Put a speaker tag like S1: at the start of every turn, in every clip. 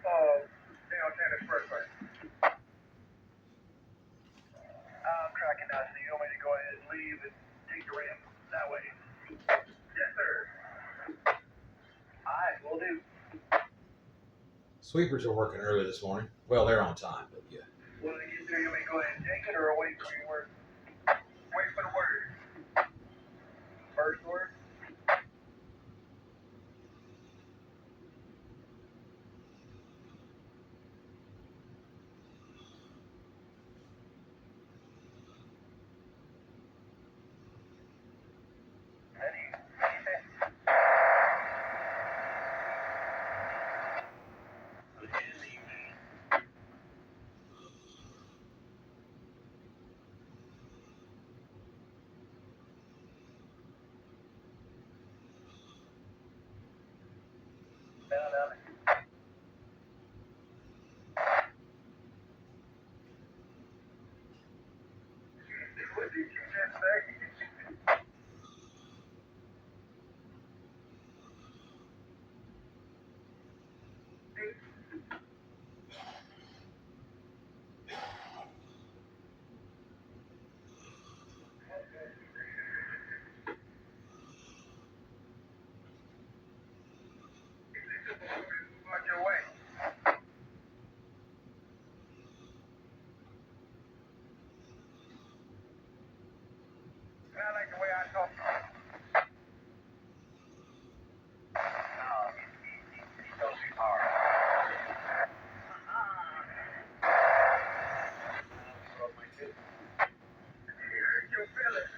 S1: Downtown Expressway. I'm tracking now, so you want me to go ahead and leave and take the ramp that way? Yes, sir. All right, will do.
S2: Sweepers are working early this morning. Well, they're on time, but yeah.
S1: When I get there, you want me to go ahead and take it or wait for your word? Wait for the word. First word? What did you just say? On your way. I like the way I talk. No, he knows he's hard. You hurt your feelings.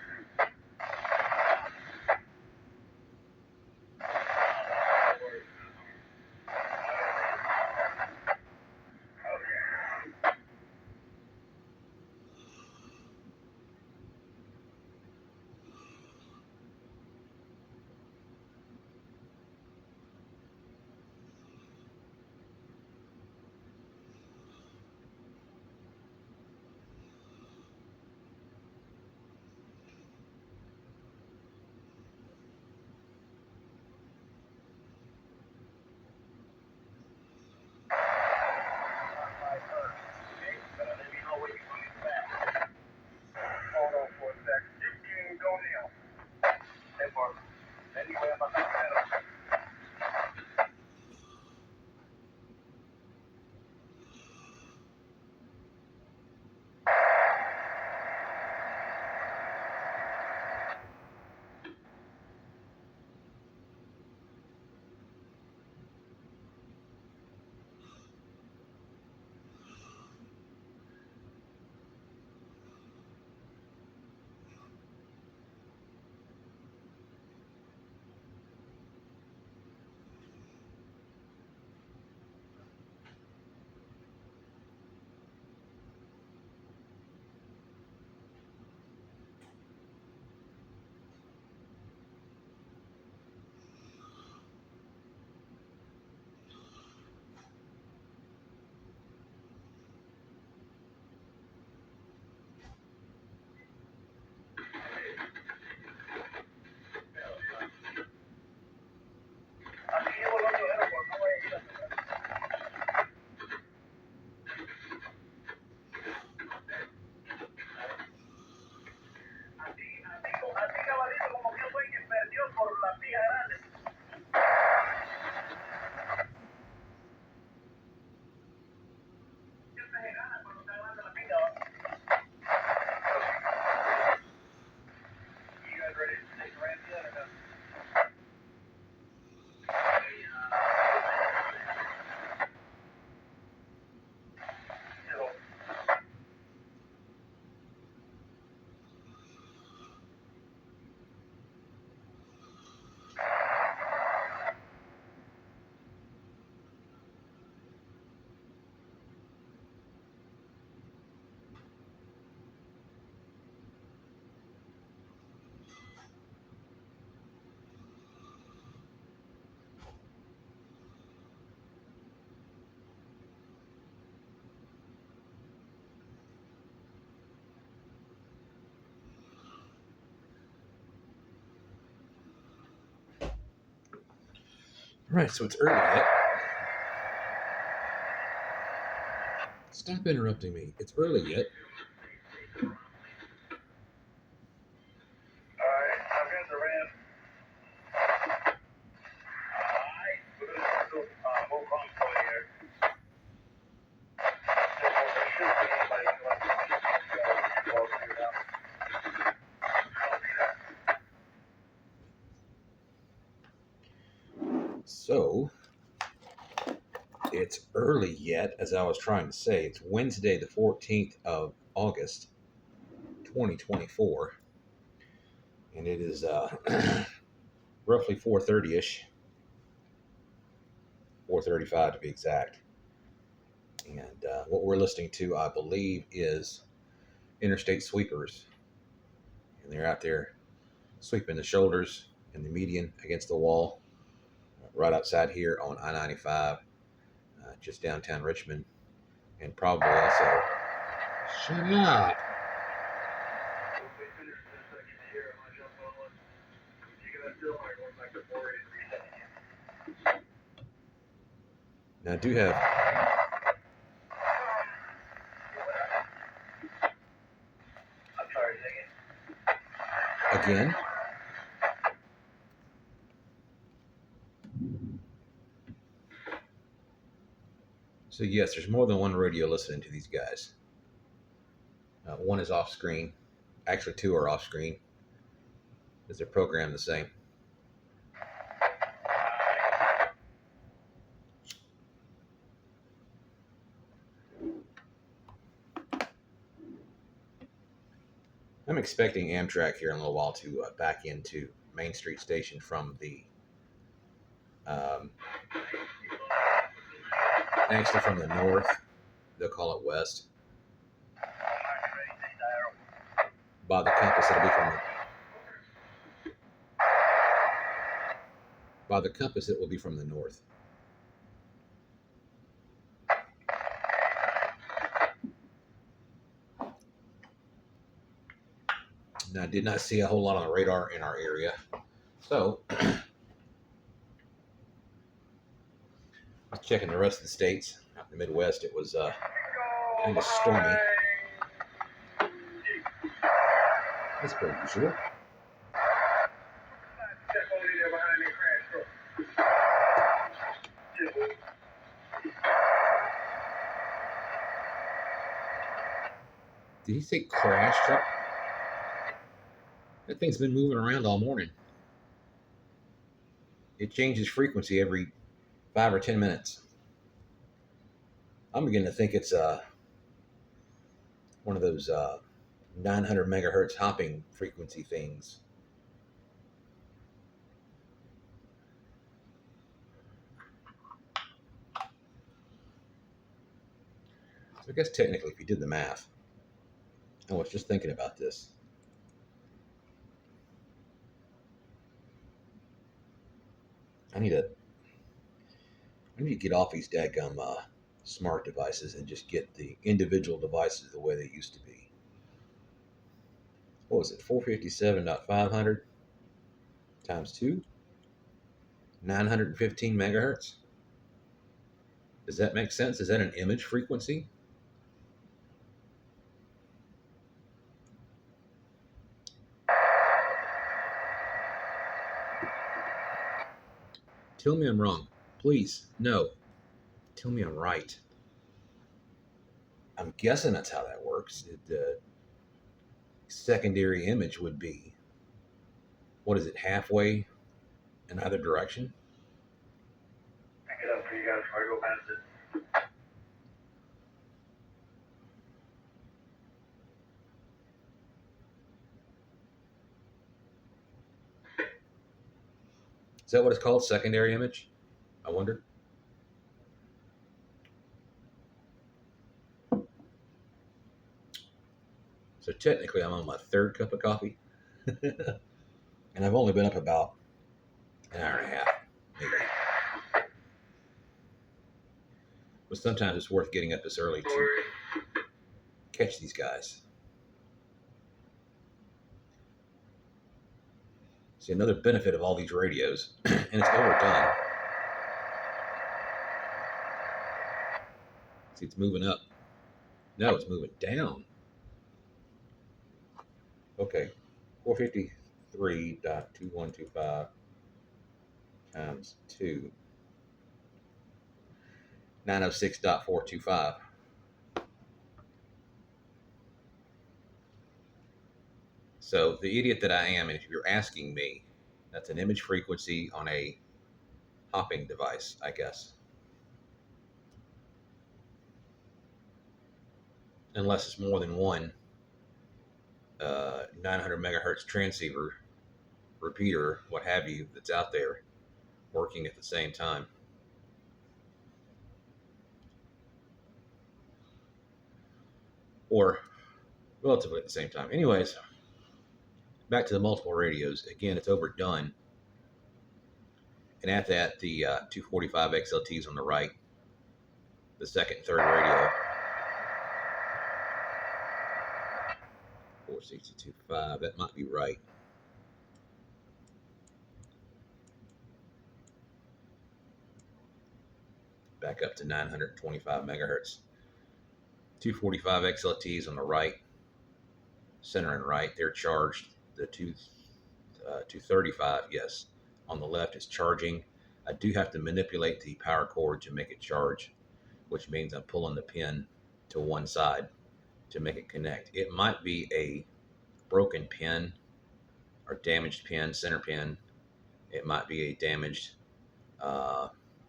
S1: Hold on for a sec. You can go now. Hey, Mark. Anyway, I'm about to settle. Así llevo el otro aeropuerto. No voy a ir a así cabalito como que fue que perdió por la pija grande. Siempre se gana cuando está grande la pija. You guys ready to take the ramp yet or no?
S2: All right, so it's early yet. Stop interrupting me. It's early yet.
S1: Alright, I've got the ramp. Alright, we're gonna do move on for here.
S2: So, it's early yet, as I was trying to say. It's Wednesday, the 14th of August, 2024. And it is roughly 4:30-ish. 4:35 to be exact. And what we're listening to, I believe, is Interstate Sweepers. And they're out there sweeping the shoulders and the median against the wall right outside here on I-95, just downtown Richmond. And probably also... Shut up! Now I do have...
S1: I'm sorry, say
S2: Again? So yes, there's more than one radio listening to these guys. One is off screen. Actually, two are off screen, because they're programmed the same. I'm expecting Amtrak here in a little while to back into Main Street Station from the actually from the north. They'll call it west. By the compass, it'll be from the... By the compass, it will be from the north. Now, I did not see a whole lot on the radar in our area. So, I was checking the rest of the states. Out in the Midwest, it was kind of stormy. That's pretty usual. Did he say crash truck? That thing's been moving around all morning. It changes frequency every 5 or 10 minutes. I'm beginning to think it's one of those 900 megahertz hopping frequency things. So I guess technically, if you did the math, I was just thinking about this. I need to get off these daggum smart devices and just get the individual devices the way they used to be. What was it? 457.500 times 2? 915 megahertz? Does that make sense? Is that an image frequency? Tell me I'm wrong. Please, no. Tell me I'm right. I'm guessing that's how that works. The secondary image would be, what is it, halfway in either direction?
S1: Pick it up for you guys before I go past it.
S2: Is that what it's called? Secondary image? I wonder. So technically, I'm on my third cup of coffee. And I've only been up about an hour and a half, maybe. But sometimes it's worth getting up this early to catch these guys. See, another benefit of all these radios, and it's overdone. See, it's moving up. No, it's moving down. Okay, 453.2125 times 2, 906.425. So the idiot that I am, and if you're asking me, that's an image frequency on a hopping device, I guess. Unless it's more than one 900 megahertz transceiver, repeater, what have you, that's out there working at the same time. Or relatively at the same time. Anyways, back to the multiple radios. Again, it's overdone. And at that, the 245 XLTs on the right, the second and third radio, 462.5, that might be right. Back up to 925 megahertz. 245 XLTs on the right, center and right, they're charged. The 235, yes, on the left is charging. I do have to manipulate the power cord to make it charge, which means I'm pulling the pin to one side to make it connect. It might be a broken pin or damaged pin, center pin. It might be a damaged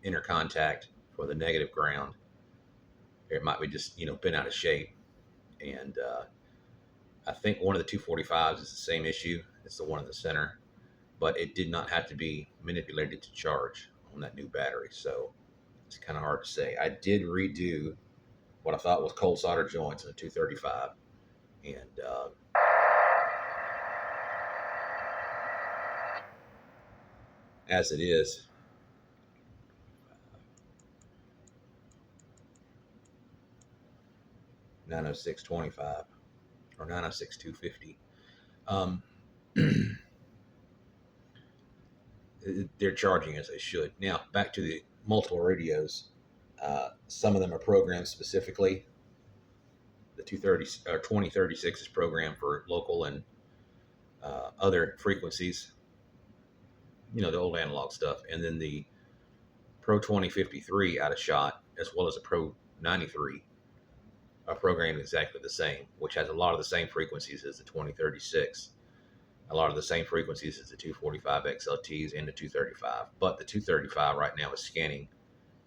S2: inner contact for the negative ground. It might be just, been out of shape. And I think one of the 245s is the same issue. It's the one in the center, but it did not have to be manipulated to charge on that new battery. So it's kind of hard to say. I did redo what I thought was cold solder joints in the 235, and as it is, $906.25 or $906.250. They're charging as they should. Now back to the multiple radios. Some of them are programmed specifically. The 230 or 2036 is programmed for local and other frequencies. The old analog stuff, and then the Pro 2053 out of shot, as well as the Pro 93, are programmed exactly the same, which has a lot of the same frequencies as the 2036, a lot of the same frequencies as the 245 XLTs and the 235. But the 235 right now is scanning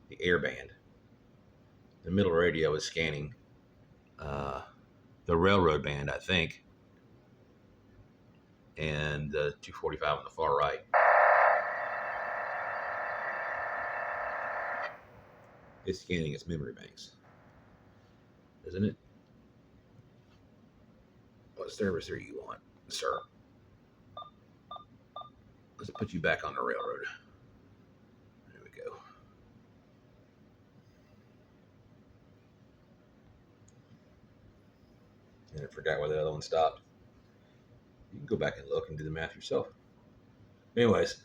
S2: the airband. The middle radio is scanning the railroad band, I think, and the 245 on the far right is scanning its memory banks, isn't it? What service are you on, sir? Let's put you back on the railroad. There we go. And I forgot where the other one stopped. You can go back and look and do the math yourself. Anyways,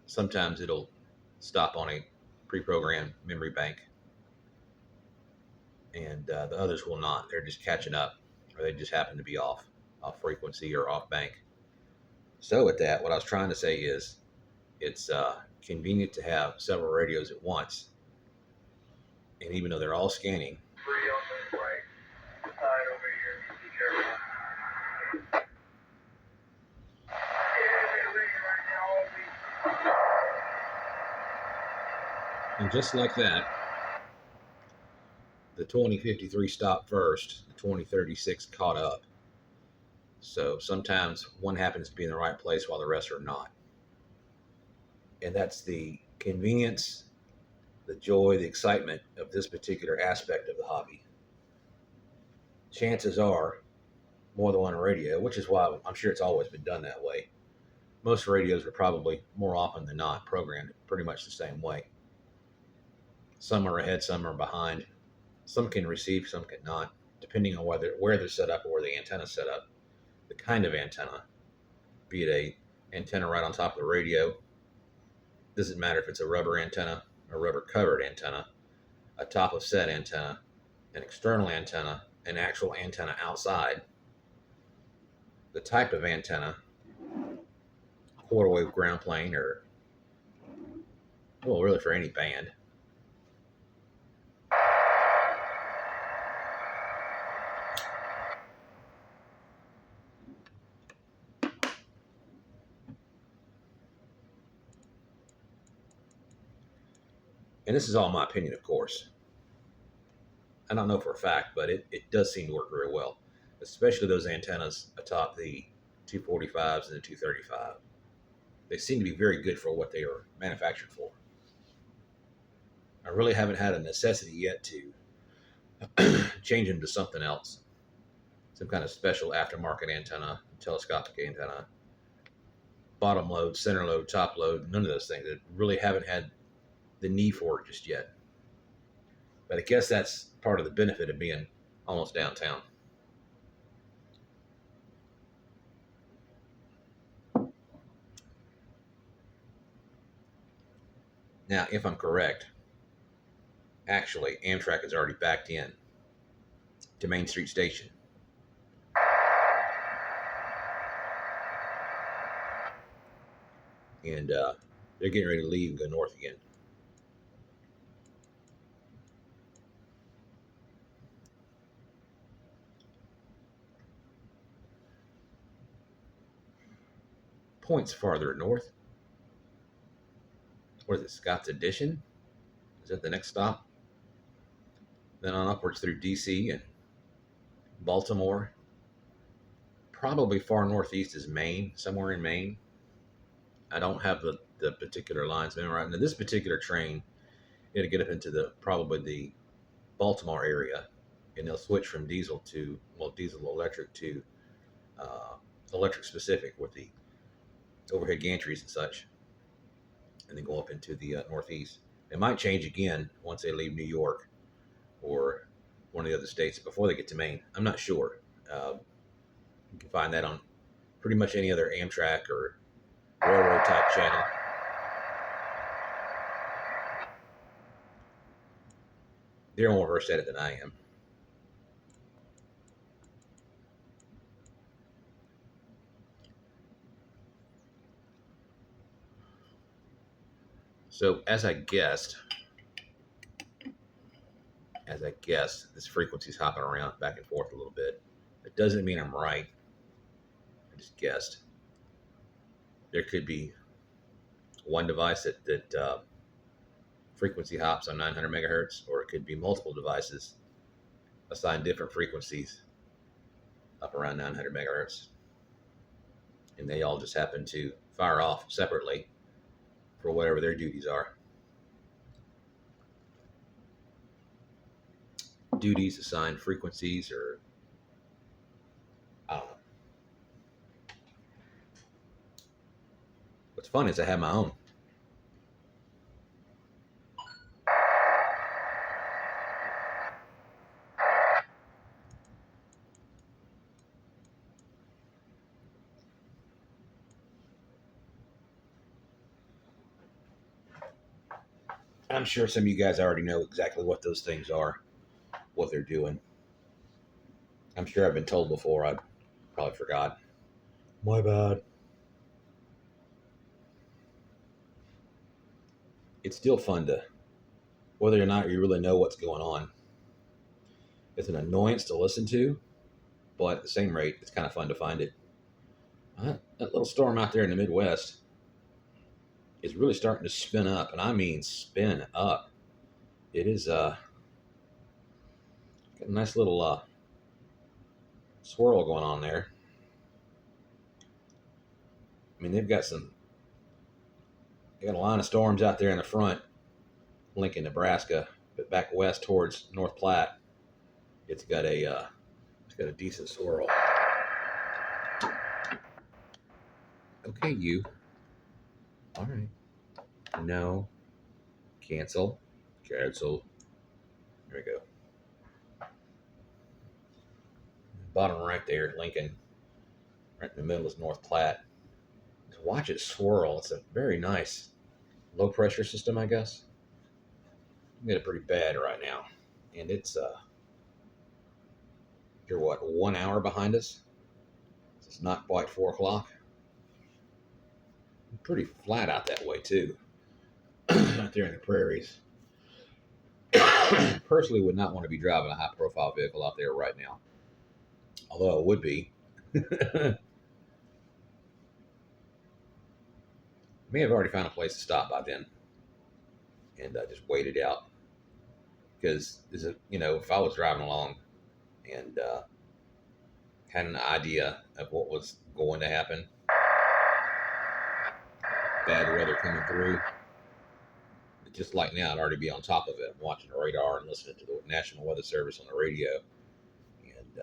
S2: sometimes it'll stop on a pre-programmed memory bank, and the others will not. They're just catching up, or they just happen to be off frequency or off bank. So with that, what I was trying to say is it's convenient to have several radios at once, and even though they're all scanning,
S1: Free on the right side over here. Be careful.
S2: and just like that, the 2053 stopped first, the 2036 caught up. So sometimes one happens to be in the right place while the rest are not. And that's the convenience, the joy, the excitement of this particular aspect of the hobby. Chances are more than one radio, which is why I'm sure it's always been done that way. Most radios are probably more often than not programmed pretty much the same way. Some are ahead, some are behind. Some can receive, some can not, depending on where they're set up or where the antenna's set up. The kind of antenna, be it a antenna right on top of the radio, doesn't matter if it's a rubber antenna or rubber covered antenna. a top of set antenna, an external antenna, an actual antenna outside, the type of antenna, quarter wave ground plane, or, well, really for any band. And this is all my opinion, of course. I don't know for a fact, but it does seem to work very well, especially those antennas atop the 245s and the 235. They seem to be very good for what they are manufactured for. I really haven't had a necessity yet to change them to something else, some kind of special aftermarket antenna, telescopic antenna, bottom load, center load, top load, none of those things. I really haven't had the need for it just yet. But I guess that's part of the benefit of being almost downtown. Now, if I'm correct, actually, Amtrak is already backed in to Main Street Station. And they're getting ready to leave and go north again. Points farther north. What is it, Scott's Addition? Is that the next stop? Then on upwards through DC and Baltimore. Probably far northeast is Maine, somewhere in Maine. I don't have the particular lines memorized. Now, this particular train, it'll get up into probably the Baltimore area, and they'll switch from diesel to, well, diesel electric to electric specific with the overhead gantries and such, and then go up into the northeast. It might change again once they leave New York or one of the other states before they get to Maine. I'm not sure. You can find that on pretty much any other Amtrak or railroad type channel. They're more versed at it than I am. So as I guessed, this frequency's hopping around back and forth a little bit. It doesn't mean I'm right. I just guessed. There could be one device that frequency hops on 900 megahertz, or it could be multiple devices assigned different frequencies up around 900 megahertz. And they all just happen to fire off separately for whatever their duties are. Duties, assigned frequencies, or I don't know. What's fun is I have my own. I'm sure some of you guys already know exactly what those things are, what they're doing. I'm sure I've been told before. I probably forgot. My bad. It's still fun to, whether or not you really know what's going on. It's an annoyance to listen to, but at the same rate, it's kind of fun to find it. That little storm out there in the Midwest is really starting to spin up, and I mean spin up. It is got a nice little swirl going on there. I mean, they got a line of storms out there in the front, Lincoln, Nebraska, but back west towards North Platte, it's got a decent swirl. Okay, you. All right. No. Cancel. Cancel. There we go. Bottom right there, Lincoln. Right in the middle is North Platte. Just watch it swirl. It's a very nice low pressure system, I guess. We got it pretty bad right now, and you're what, 1 hour behind us? It's not quite 4 o'clock. Pretty flat out that way too, out there in the prairies. Personally, would not want to be driving a high-profile vehicle out there right now, although it would be. May have already found a place to stop by then, and just waited out. Because if I was driving along and had an idea of what was going to happen, bad weather coming through, just like now, I'd already be on top of it, watching the radar and listening to the National Weather Service on the radio, and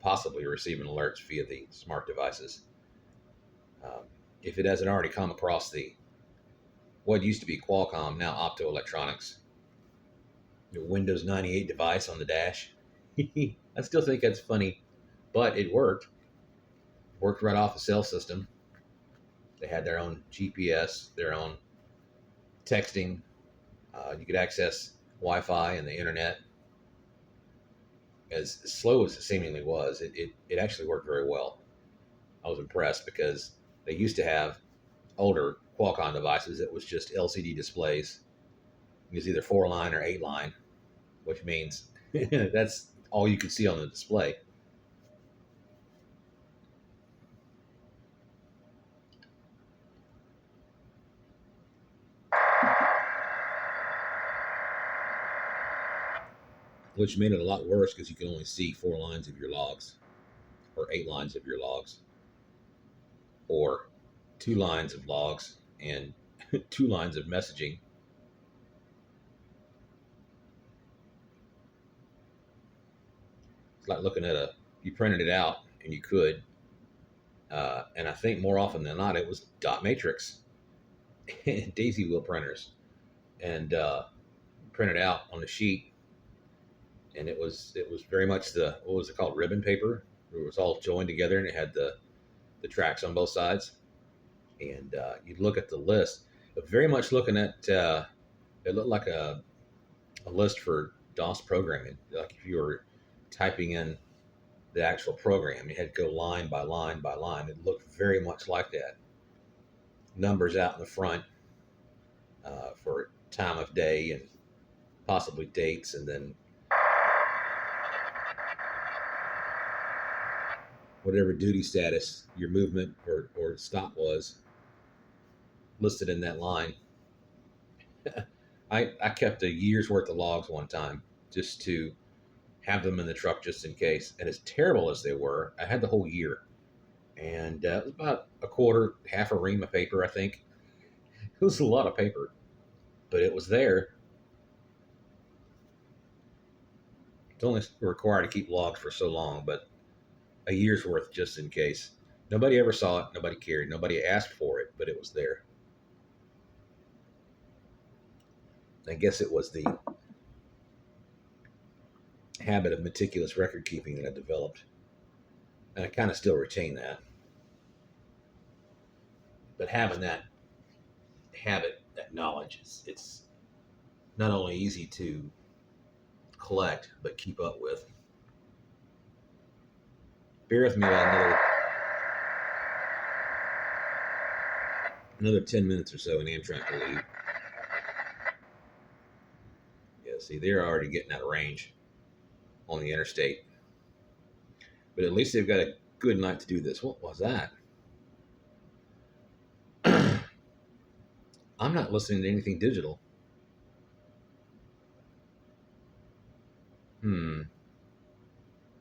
S2: possibly receiving alerts via the smart devices. If it hasn't already come across the what used to be Qualcomm, now Optoelectronics, the Windows 98 device on the dash. I still think that's funny, but it worked. Worked right off the cell system. They had their own GPS, their own texting. You could access Wi-Fi and the internet. As slow as it seemingly was, it actually worked very well. I was impressed because they used to have older Qualcomm devices that was just LCD displays. It was either 4-line or 8-line, which means that's all you could see on the display. Which made it a lot worse because you could only see 4 lines of your logs, or 8 lines of your logs, or 2 lines of logs and 2 lines of messaging. It's like looking at you printed it out, and you could, and I think more often than not, it was dot matrix, daisy wheel printers, and printed out on the sheet, and it was very much the, what was it called, ribbon paper. It was all joined together, and it had the tracks on both sides, and you'd look at the list, very much looking at it looked like a list for DOS programming. Like if you were typing in the actual program, you had to go line by line by line. It looked very much like that. Numbers out in the front for time of day and possibly dates, and then whatever duty status your movement or stop was listed in that line. I kept a year's worth of logs one time just to have them in the truck just in case. And as terrible as they were, I had the whole year. And it was about a quarter, half a ream of paper, I think. It was a lot of paper, but it was there. It's only required to keep logs for so long, but a year's worth just in case. Nobody ever saw it. Nobody cared. Nobody asked for it, but it was there. I guess it was the habit of meticulous record keeping that I developed. And I kind of still retain that. But having that habit, that knowledge, it's not only easy to collect, but keep up with. Bear with me about another 10 minutes or so, and Amtrak will leave. Yeah, see, they're already getting out of range on the interstate. But at least they've got a good night to do this. What was that? I'm not listening to anything digital.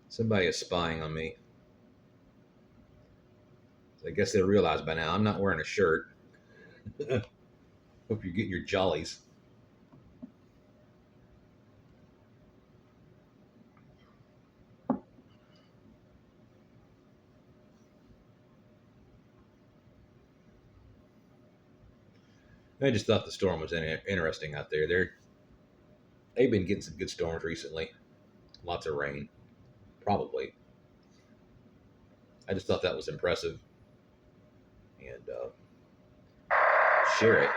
S2: Somebody is spying on me. I guess they realize by now I'm not wearing a shirt. Hope you're getting your jollies. I just thought the storm was interesting out there. They've been getting some good storms recently. Lots of rain, probably. I just thought that was impressive. And share it.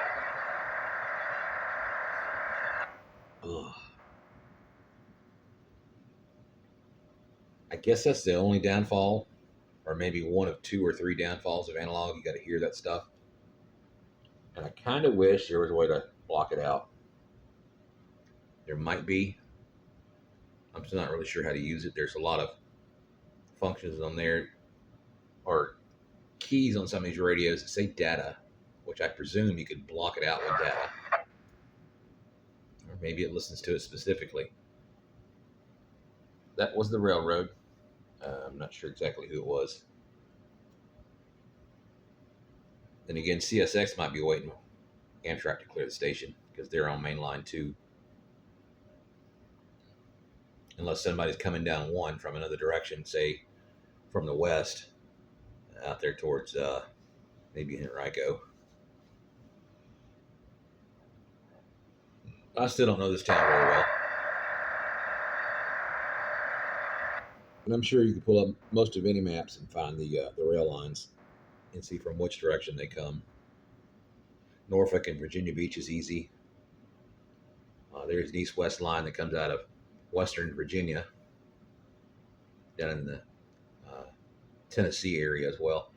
S2: I guess that's the only downfall, or maybe one of two or three downfalls of analog. You got to hear that stuff. And I kind of wish there was a way to block it out. There might be. I'm just not really sure how to use it. There's a lot of functions on there, or keys on some of these radios that say data, which I presume you could block it out with data. Or maybe it listens to it specifically. That was the railroad. I'm not sure exactly who it was. Then again, CSX might be waiting Amtrak to clear the station because they're on main line too. Unless somebody's coming down one from another direction, say from the west, out there towards maybe Henrico. I still don't know this town very well. And I'm sure you can pull up most of any maps and find the rail lines and see from which direction they come. Norfolk and Virginia Beach is easy. There's an east-west line that comes out of western Virginia down in the Tennessee area as well.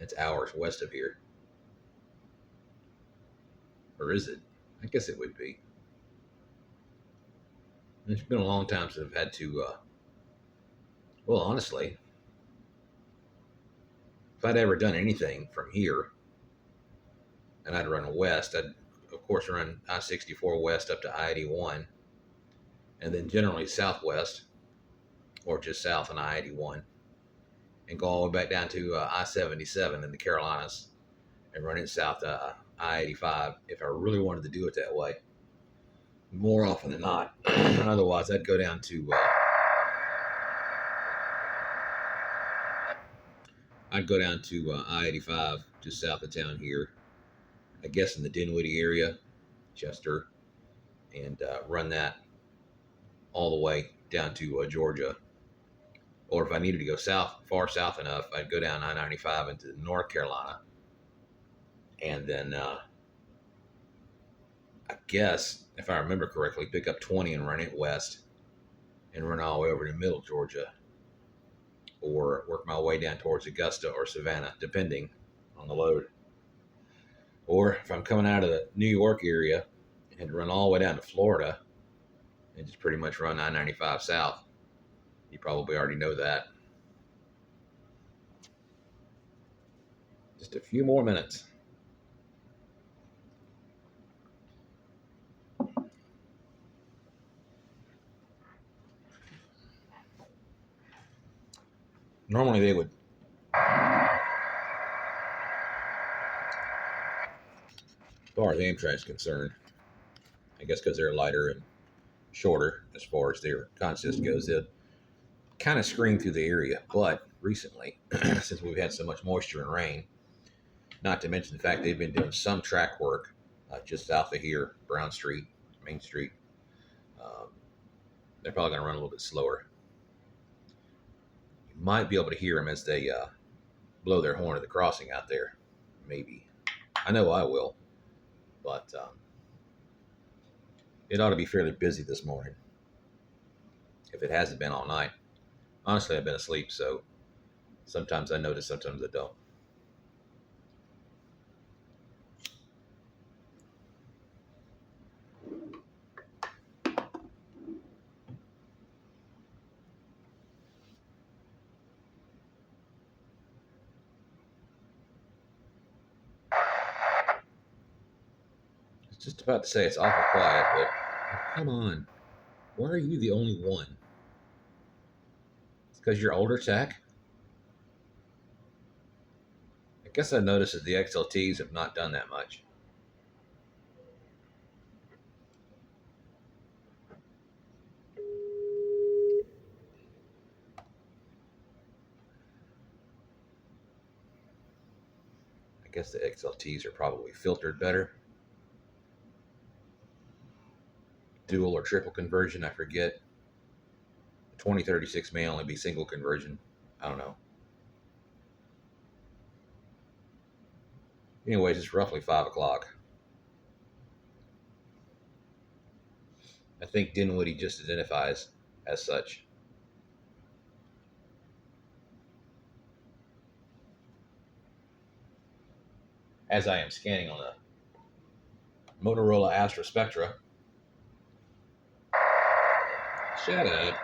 S2: It's hours west of here. Or is it? I guess it would be. It's been a long time since I've had to, well, honestly, if I'd ever done anything from here and I'd run west, I'd, of course, run I-64 west up to I-81 and then generally southwest or just south on I-81 and go all the way back down to I-77 in the Carolinas and run it south to I-85 if I really wanted to do it that way. More often than not. Otherwise, I'd go down to I-85 just south of town here. I guess in the Dinwiddie area, Chester, and run that all the way down to Georgia. Or if I needed to go south, far south enough, I'd go down I-95 into North Carolina, and then I guess, if I remember correctly, pick up 20 and run it west and run all the way over to middle Georgia, or work my way down towards Augusta or Savannah, depending on the load. Or if I'm coming out of the New York area and run all the way down to Florida and just pretty much run I-95 south. You probably already know that. Just a few more minutes. Normally they would as far as Amtrak is concerned, I guess because they're lighter and shorter as far as their consist goes, they'll kind of screen through the area. But recently, since we've had so much moisture and rain, not to mention the fact they've been doing some track work just south of here, Brown Street, Main Street, they're probably going to run a little bit slower. You might be able to hear them as they blow their horn at the crossing out there. Maybe. I know I will. But it ought to be fairly busy this morning, if it hasn't been all night. Honestly, I've been asleep, so sometimes I notice, sometimes I don't. I was just about to say it's awful quiet, but come on. Why are you the only one? It's because you're older, Tech? I guess I noticed that the XLTs have not done that much. I guess the XLTs are probably filtered better. Dual or triple conversion, I forget. The 2036 may only be single conversion. I don't know. Anyways, it's roughly 5 o'clock. I think Dinwiddie just identifies as such. As I am scanning on the Motorola Astra Spectra. Shut up.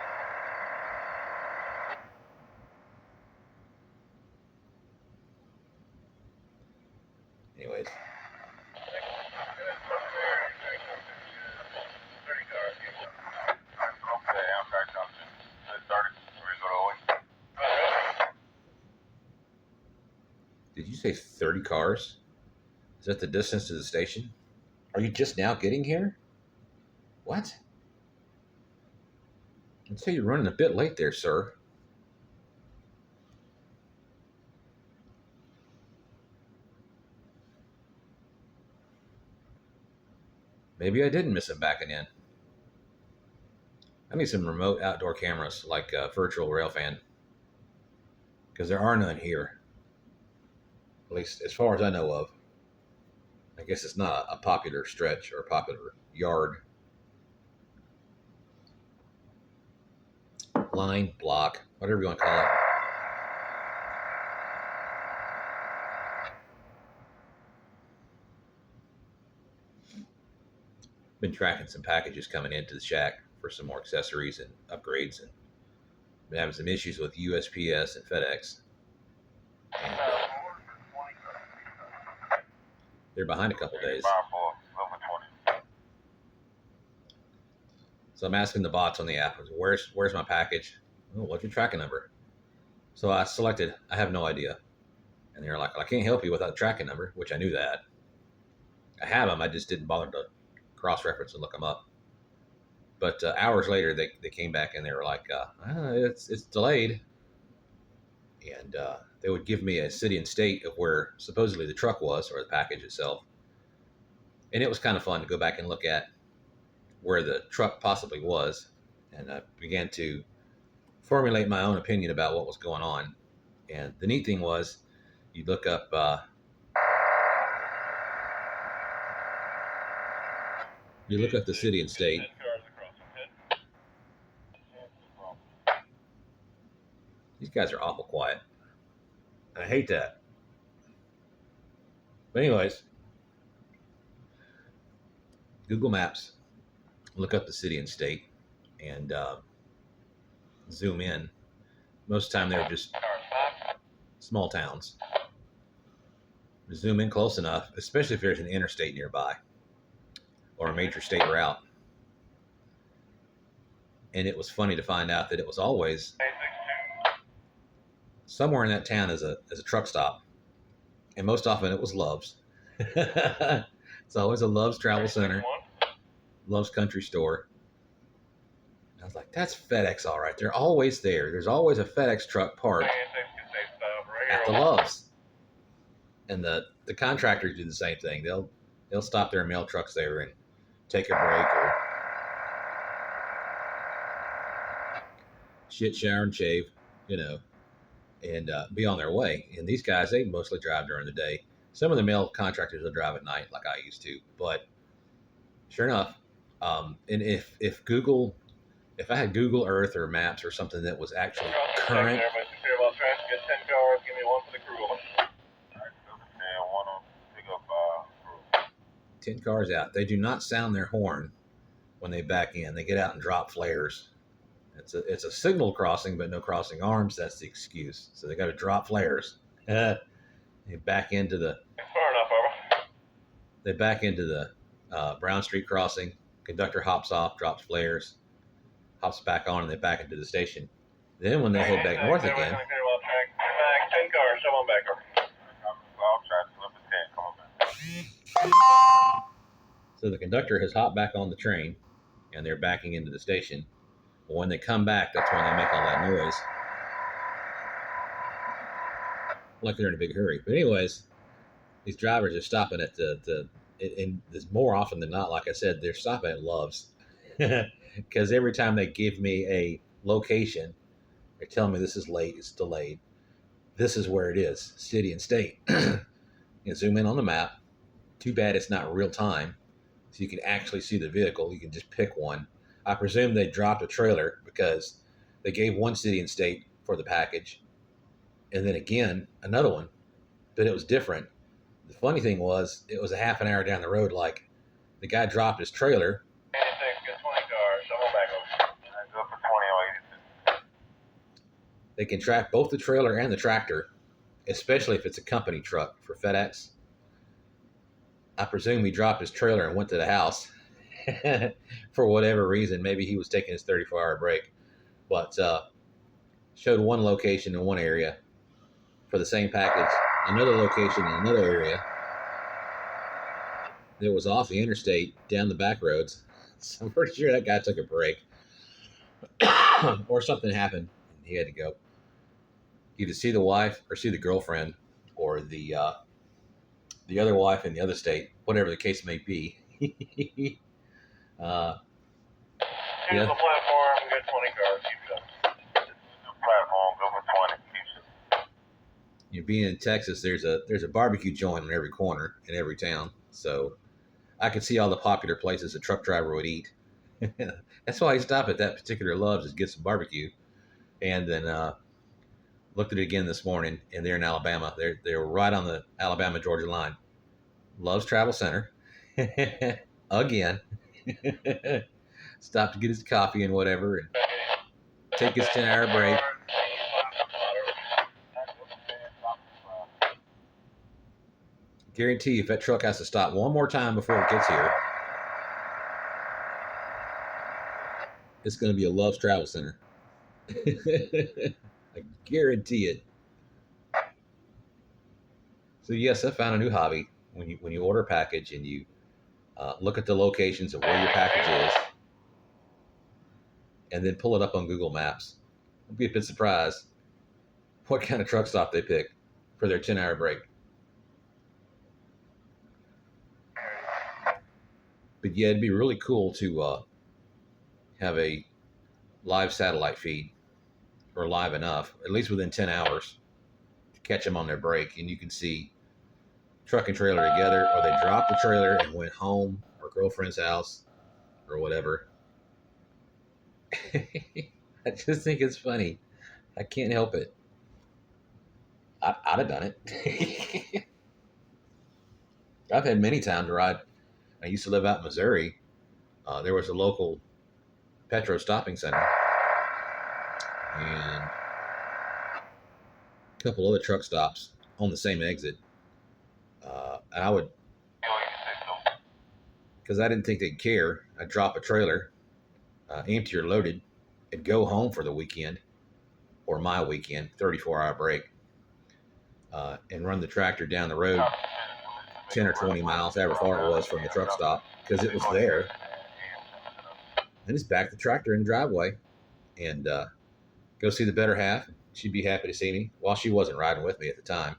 S2: Anyways. Did you say 30 cars? Is that the distance to the station? Are you just now getting here? What? I'd say you're running a bit late there, sir. Maybe I didn't miss him backing in. I need some remote outdoor cameras like Virtual Railfan, because there are none here, at least as far as I know of. I guess it's not a popular stretch or a popular yard. Line, block, whatever you want to call it. Been tracking some packages coming into the shack for some more accessories and upgrades, and been having some issues with USPS and FedEx. And, they're behind a couple days. So I'm asking the bots on the app, where's my package? Oh, what's your tracking number? So I selected, I have no idea. And they're like, well, I can't help you without a tracking number, which I knew that. I have them, I just didn't bother to cross-reference and look them up. But hours later, they came back and they were like, it's delayed. And they would give me a city and state of where supposedly the truck was, or the package itself. And it was kind of fun to go back and look at where the truck possibly was. And I began to formulate my own opinion about what was going on. And the neat thing was, you look up the city and state. These guys are awful quiet. I hate that. But anyways, Google Maps, look up the city and state, and zoom in. Most of the time, they're just small towns. Zoom in close enough, especially if there's an interstate nearby or a major state route. And it was funny to find out that it was always somewhere in that town as a truck stop, and most often it was Love's. It's always a Love's Travel Center, Love's Country Store. I was like, that's FedEx, all right. They're always there. There's always a FedEx truck parked at the Love's. And the contractors do the same thing. They'll stop their mail trucks there and take a break or shit, shower, and shave, and be on their way. And these guys, they mostly drive during the day. Some of the mail contractors will drive at night like I used to. But sure enough, and if I had Google Earth or Maps or something that was actually current. 10 cars out. They do not sound their horn when they back in. They get out and drop flares. It's a signal crossing, but no crossing arms. That's the excuse. So they got to drop flares. They back into the Brown Street crossing. Conductor hops off, drops flares, hops back on, and they back into the station. Then when they head back north again. 10 cars, come on back over. So the conductor has hopped back on the train, and they're backing into the station. But when they come back, that's when they make all that noise. Like they're in a big hurry. But anyways, these drivers are stopping at and more often than not, like I said, they're stopping at Love's. Because every time they give me a location, they're telling me this is late, it's delayed. This is where it is, city and state. You zoom in on the map. Too bad it's not real time, so you can actually see the vehicle. You can just pick one. I presume they dropped a trailer because they gave one city and state for the package, and then again another one, but it was different. The funny thing was, it was a half an hour down the road. Like, the guy dropped his trailer.
S1: 86, get 20 cars. I'm on back over. I go for 20 on 86.
S2: They can track both the trailer and the tractor, especially if it's a company truck for FedEx. I presume he dropped his trailer and went to the house for whatever reason. Maybe he was taking his 34-hour break, but showed one location in one area for the same package, another location in another area. It was off the interstate down the back roads. So I'm pretty sure that guy took a break or something happened and he had to go either see the wife or see the girlfriend or the other wife in the other state, whatever the case may be.
S1: Here's
S2: Yeah.
S1: the platform. Get 20 cars. Keep going. Platform. Go for 20.
S2: You know, being in Texas, there's a barbecue joint in every corner in every town, so I could see all the popular places a truck driver would eat. That's why I stop at that particular Love's is get some barbecue, and then looked at it again this morning, and they're in Alabama. They're right on the Alabama Georgia line. Love's Travel Center again. Stop to get his coffee and whatever, and take his 10-hour break. Guarantee you, if that truck has to stop one more time before it gets here, it's going to be a Love's Travel Center. I guarantee it. So yes, I found a new hobby. When you order a package and you look at the locations of where your package is, and then pull it up on Google Maps, I'd be a bit surprised what kind of truck stop they pick for their 10-hour break. But yeah, it'd be really cool to have a live satellite feed, or live enough, at least within 10 hours, to catch them on their break. And you can see truck and trailer together, or they dropped the trailer and went home or girlfriend's house or whatever. I just think it's funny. I can't help it. I'd have done it. I've had many times to ride. I used to live out in Missouri. There was a local Petro stopping center and a couple other truck stops on the same exit. And I would, because I didn't think they'd care, I'd drop a trailer, empty or loaded, and go home for the weekend, or my weekend, 34-hour break, and run the tractor down the road 10 or 20 miles, however far it was from the truck stop, because it was there. And just back the tractor in the driveway and go see the better half. She'd be happy to see me. While she wasn't riding with me at the time.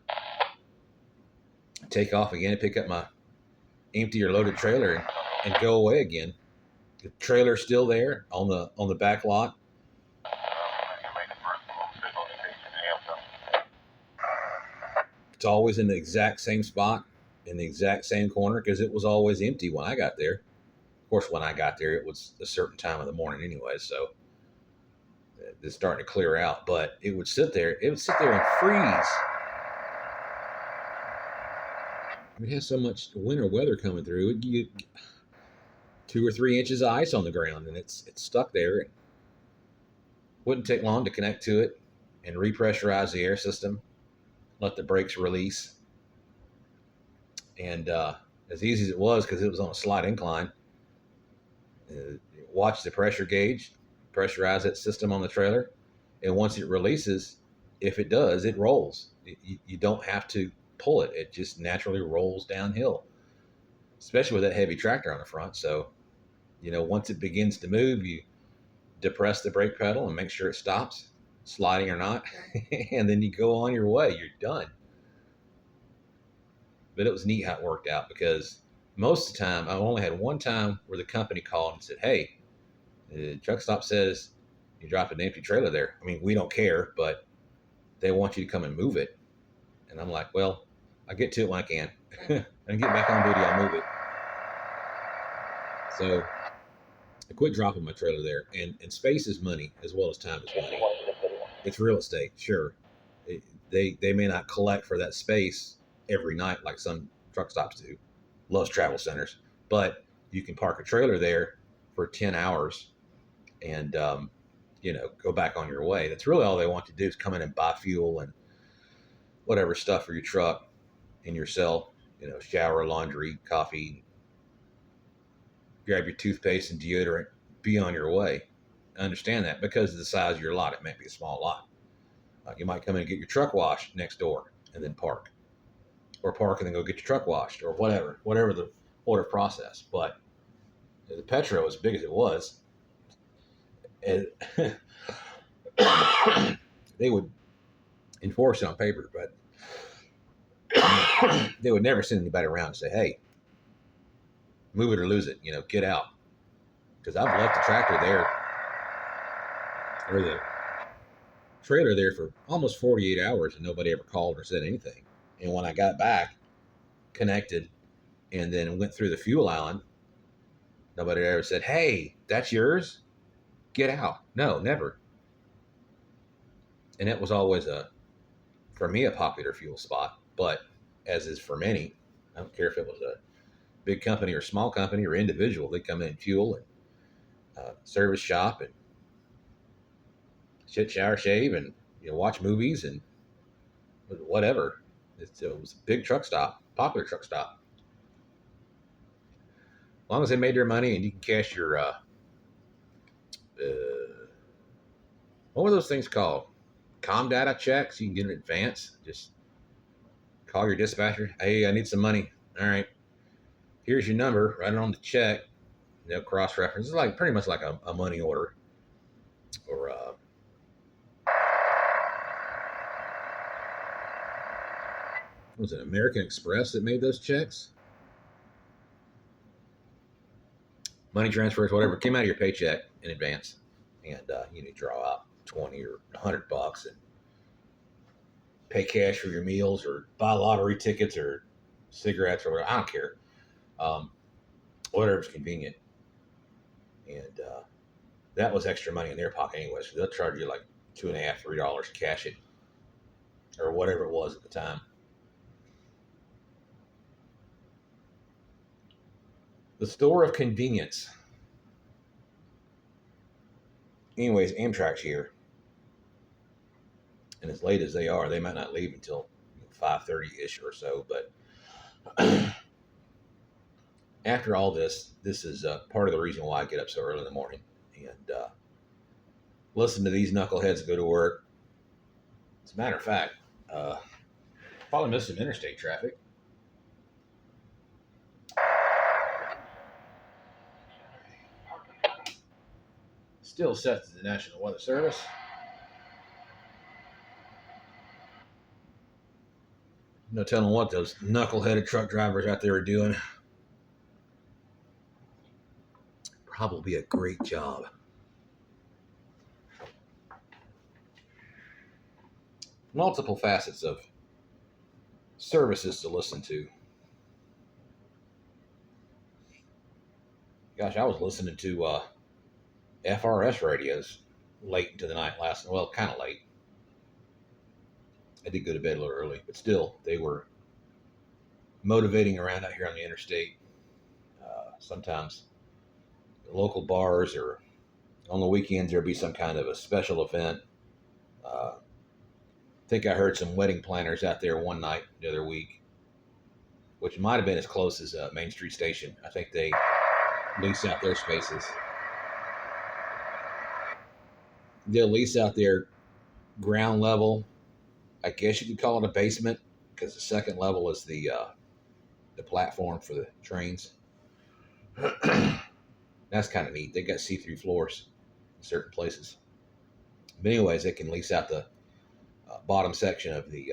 S2: Take off again and pick up my empty or loaded trailer and go away again. The trailer's still there on the back lot. It's always in the exact same spot, in the exact same corner, because it was always empty when I got there. Of course, when I got there, it was a certain time of the morning anyway, so it's starting to clear out. But it would sit there. It would sit there and freeze. It has so much winter weather coming through. You get 2 or 3 inches of ice on the ground, and it's stuck there. It wouldn't take long to connect to it and repressurize the air system, let the brakes release. And as easy as it was, because it was on a slight incline, watch the pressure gauge, pressurize that system on the trailer, and once it releases, if it does, it rolls. You don't have to pull it. It just naturally rolls downhill, especially with that heavy tractor on the front. So, once it begins to move, you depress the brake pedal and make sure it stops, sliding or not, and then you go on your way. You're done. But it was neat how it worked out, because most of the time, I only had one time where the company called and said, hey, the truck stop says you dropped an empty trailer there. I mean, we don't care, but they want you to come and move it. And I'm like, well, I'll get to it when I can. And get back on duty, I'll move it. So I quit dropping my trailer there, and space is money as well as time is money. It's real estate, sure. It, they may not collect for that space every night like some truck stops do, Love's Travel Centers, but you can park a trailer there for 10 hours and go back on your way. That's really all they want to do is come in and buy fuel and whatever stuff for your truck and yourself. Shower, laundry, coffee, grab your toothpaste and deodorant, be on your way. I understand that because of the size of your lot. It might be a small lot. You might come in and get your truck washed next door and then park, or park and then go get your truck washed, or whatever the order process. But the Petro, as big as it was, they would enforce it on paper, but they would never send anybody around and say, "Hey, move it or lose it. Get out." Because I've left the tractor there or the trailer there for almost 48 hours and nobody ever called or said anything. And when I got back, connected, and then went through the fuel island, nobody ever said, "Hey, that's yours? Get out." No, never. And it was always for me, a popular fuel spot, but as is for many, I don't care if it was a big company or small company or individual, they come in and fuel and service shop and shit, shower, shave, and watch movies and whatever. It was a big truck stop, popular truck stop. As long as they made their money and you can cash your what were those things called? Com data checks. You can get in advance. Just call your dispatcher. Hey, I need some money. All right, here's your number. Write it on the check. They'll cross reference. It's like pretty much like a money order, or was it American Express that made those checks? Money transfers, whatever, came out of your paycheck in advance, and you draw out 20 or $100 and pay cash for your meals or buy lottery tickets or cigarettes or whatever. I don't care. Whatever's convenient. And that was extra money in their pocket anyway, so they'll charge you like $2.50, $3 to cash it or whatever it was at the time. The store of convenience. Anyways, Amtrak's here. And as late as they are, they might not leave until 5:30-ish or so. But after all this is part of the reason why I get up so early in the morning and listen to these knuckleheads go to work. As a matter of fact, probably missed some interstate traffic. Still set to the National Weather Service. No telling what those knuckleheaded truck drivers out there are doing. Probably a great job. Multiple facets of services to listen to. Gosh, I was listening to FRS radios late into the night last night. Well, kind of late. I did go to bed a little early, but still, they were motivating around out here on the interstate. Sometimes the local bars, or on the weekends, there'd be some kind of a special event. I think I heard some wedding planners out there one night the other week, which might have been as close as Main Street Station. I think they lease out their spaces. They'll lease out their ground level. I guess you could call it a basement, because the second level is the platform for the trains. That's kind of neat. They got see-through floors in certain places. But anyways, they can lease out the bottom section of the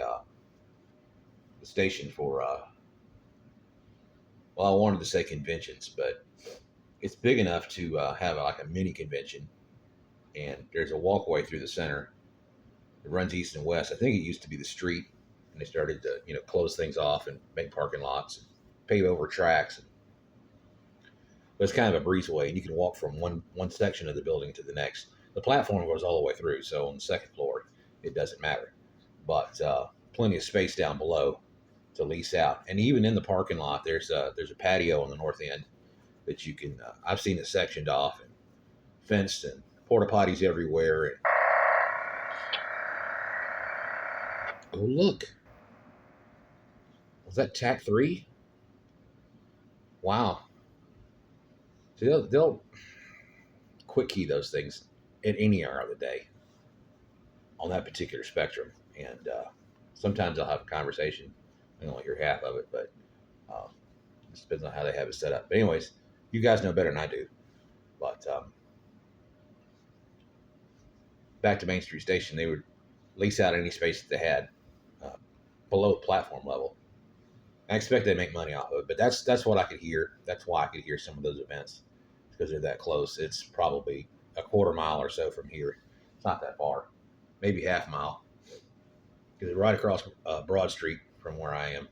S2: station for, well, I wanted to say conventions, but it's big enough to have like a mini convention. And there's a walkway through the center. It runs east and west. I think it used to be the street, and they started to close things off and make parking lots and pave over tracks. but it's kind of a breezeway, and you can walk from one section of the building to the next. The platform goes all the way through, so on the second floor, it doesn't matter. But plenty of space down below to lease out, and even in the parking lot, there's a patio on the north end that you can. I've seen it sectioned off and fenced, and porta potties everywhere. And, oh look, was that TAC 3? Wow. So they'll quick key those things at any hour of the day on that particular spectrum, and sometimes I'll have a conversation. I don't hear half of it, but it depends on how they have it set up. But anyways, you guys know better than I do. But back to Main Street Station, they would lease out any space that they had below platform level. I expect they make money off of it, but that's what I could hear. That's why I could hear some of those events, because they're that close. It's probably a quarter mile or so from here. It's not that far, maybe half mile, because it's right across Broad Street from where I am.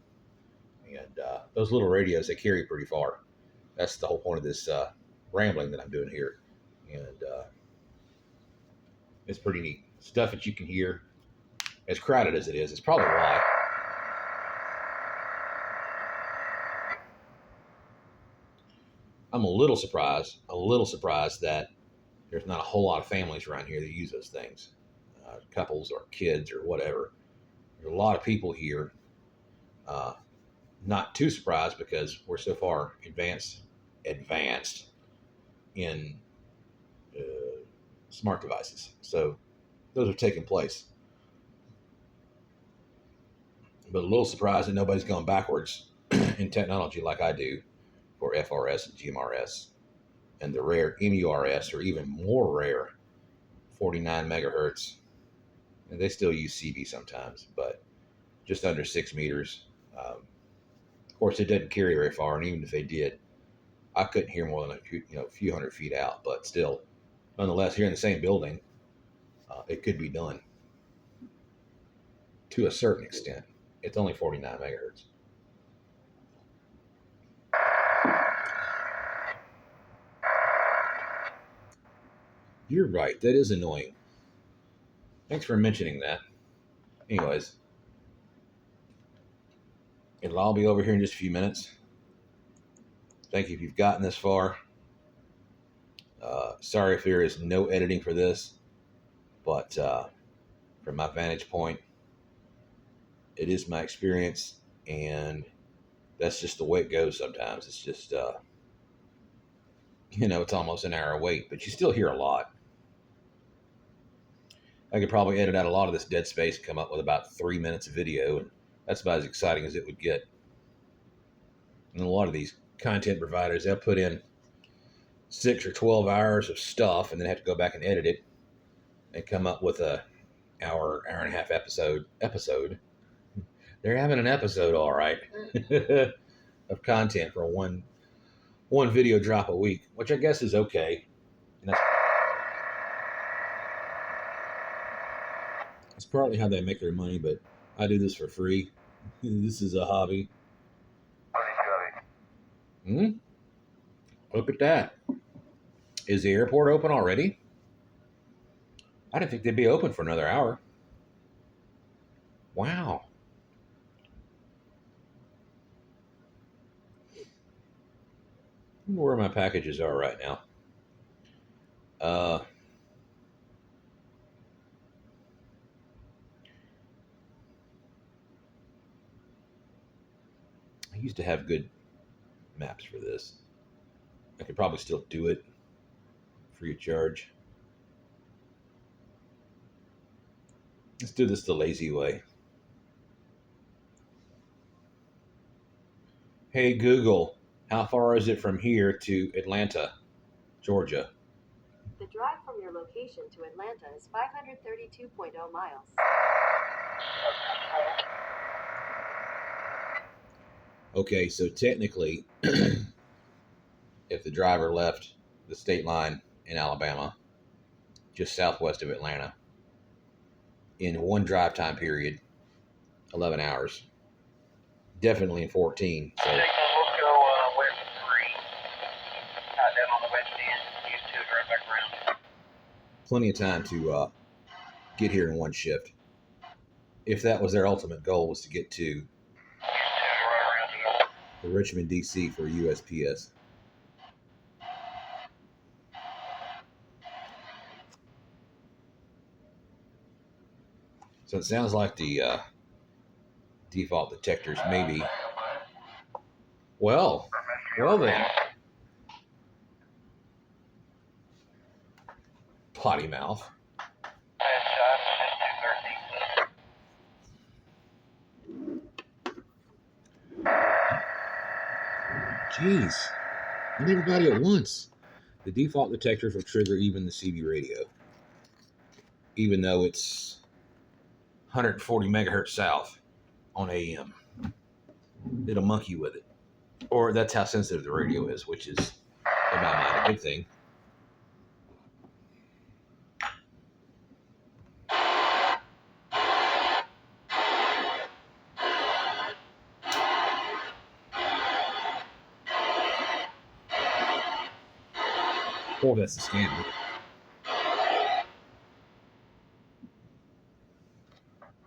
S2: And those little radios, they carry pretty far. That's the whole point of this rambling that I'm doing here. And it's pretty neat. Stuff that you can hear, as crowded as it is, it's probably why. I'm a little surprised that there's not a whole lot of families around here that use those things, couples or kids or whatever. There's a lot of people here. Not too surprised because we're so far advanced in smart devices. So those are taking place. But a little surprised that nobody's gone backwards in technology like I do for FRS and GMRS, and the rare MURS, or even more rare 49 megahertz. And they still use CB sometimes, but just under 6 meters. Of course, it doesn't carry very far, and even if they did, I couldn't hear more than a few hundred feet out. But still, nonetheless, here in the same building, it could be done to a certain extent. It's only 49 megahertz. You're right. That is annoying. Thanks for mentioning that. Anyways, it'll all be over here in just a few minutes. Thank you if you've gotten this far. Sorry if there is no editing for this, but from my vantage point, it is my experience, and that's just the way it goes sometimes. It's just, it's almost an hour wait, but you still hear a lot. I could probably edit out a lot of this dead space and come up with about 3 minutes of video, and that's about as exciting as it would get. And a lot of these content providers, they'll put in 6 or 12 hours of stuff and then have to go back and edit it and come up with a hour and a half episode. They're having an episode, all right, of content for one video drop a week, which I guess is okay. And that's partly how they make their money, but I do this for free. This is a hobby. Look at that. Is the airport open already? I didn't think they'd be open for another hour. Wow. I wonder where my packages are right now. I used to have good maps for this. I could probably still do it free of charge. Let's do this the lazy way. Hey Google, how far is it from here to Atlanta, Georgia?
S3: The drive from your location to Atlanta is 532.0 miles.
S2: Okay, so technically, if the driver left the state line in Alabama, just southwest of Atlanta, in one drive time period, 11 hours, definitely in 14. So,
S1: We'll go with 3.
S2: plenty of time to get here in one shift. If that was their ultimate goal, was to get to the Richmond, D.C. for USPS. So it sounds like the default detectors maybe. Well then. Potty mouth. Jeez. Not everybody at once. The default detectors will trigger even the CB radio. Even though it's 140 megahertz south on AM. It'll monkey with it. Or that's how sensitive the radio is, which is, in my mind, a good thing. Or that's the standard.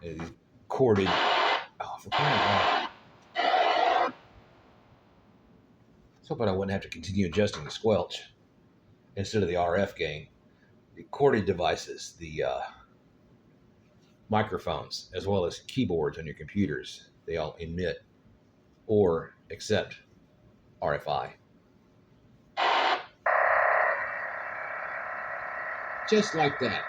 S2: It is corded. Oh, for crying out loud. I was hoping I wouldn't have to continue adjusting the squelch instead of the RF gain. The corded devices, the microphones, as well as keyboards on your computers, they all emit or accept RFI. Just like that.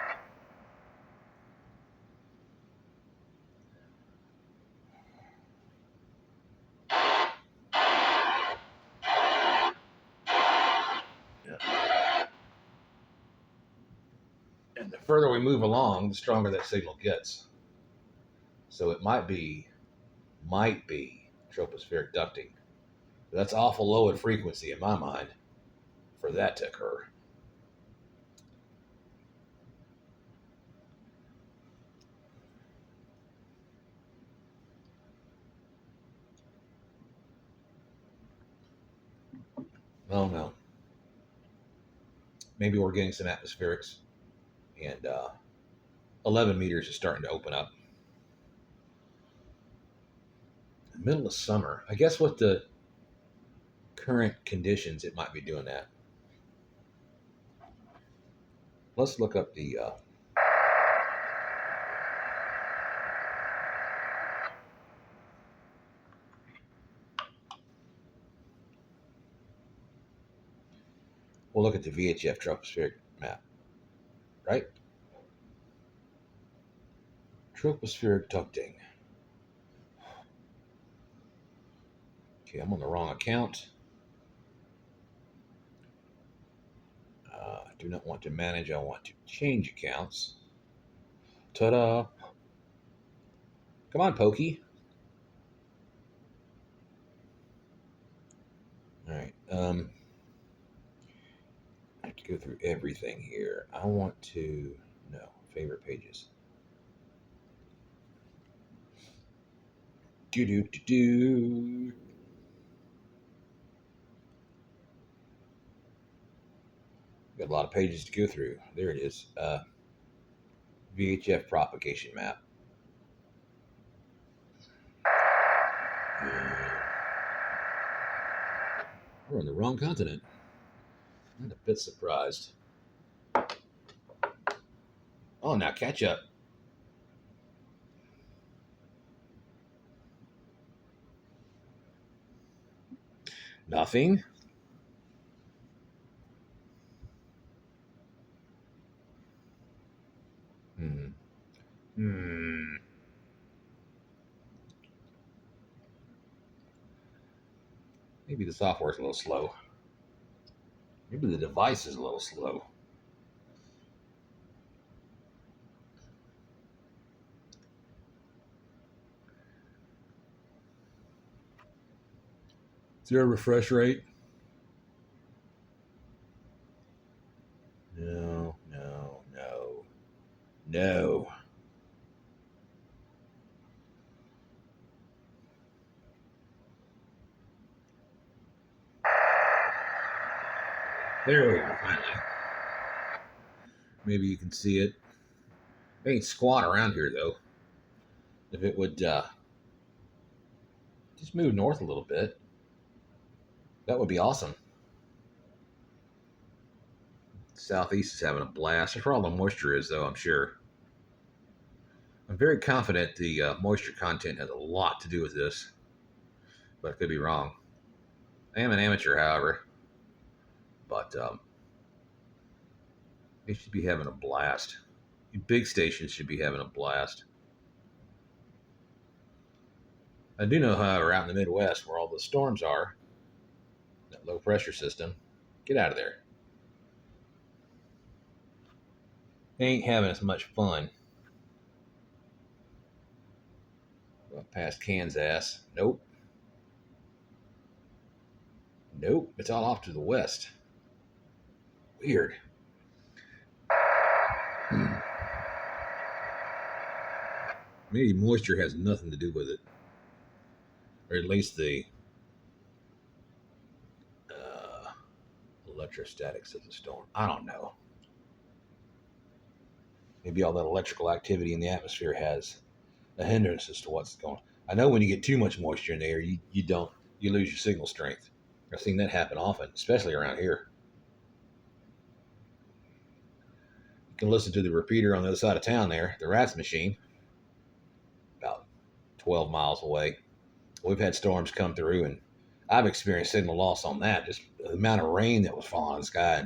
S2: And the further we move along, the stronger that signal gets. So it might be tropospheric ducting. That's awful low in frequency in my mind for that to occur. Oh no. Maybe we're getting some atmospherics, and 11 meters is starting to open up. Middle of summer. I guess with the current conditions, it might be doing that. Let's look up the we'll look at the VHF tropospheric map, right? Tropospheric ducting. Okay, I'm on the wrong account. I do not want to manage. I want to change accounts. Ta-da! Come on, Pokey. All right. I have to go through everything here. I want to favorite pages. Do. Got a lot of pages to go through. There it is. VHF propagation map. We're on the wrong continent. I'm a bit surprised. Oh, now catch up. Nothing. Maybe the software's a little slow. Maybe the device is a little slow. Is there a refresh rate? No. There we are, finally. Maybe you can see it. It ain't squat around here though. If it would just move north a little bit, that would be awesome. Southeast is having a blast. That's where all the moisture is, though, I'm sure. I'm very confident the moisture content has a lot to do with this, but I could be wrong. I am an amateur, however, but they should be having a blast. Big stations should be having a blast. I do know, however, out in the Midwest where all the storms are, that low pressure system, get out of there. They ain't having as much fun. Up past Kansas. Nope. Nope. It's all off to the west. Weird. Maybe moisture has nothing to do with it. Or at least the electrostatics of the storm. I don't know. Maybe all that electrical activity in the atmosphere has a hindrance as to what's going on. I know when you get too much moisture in the air, you lose your signal strength. I've seen that happen often, especially around here. You can listen to the repeater on the other side of town there, the RATS machine, about 12 miles away. We've had storms come through, and I've experienced signal loss on that. Just the amount of rain that was falling in the sky,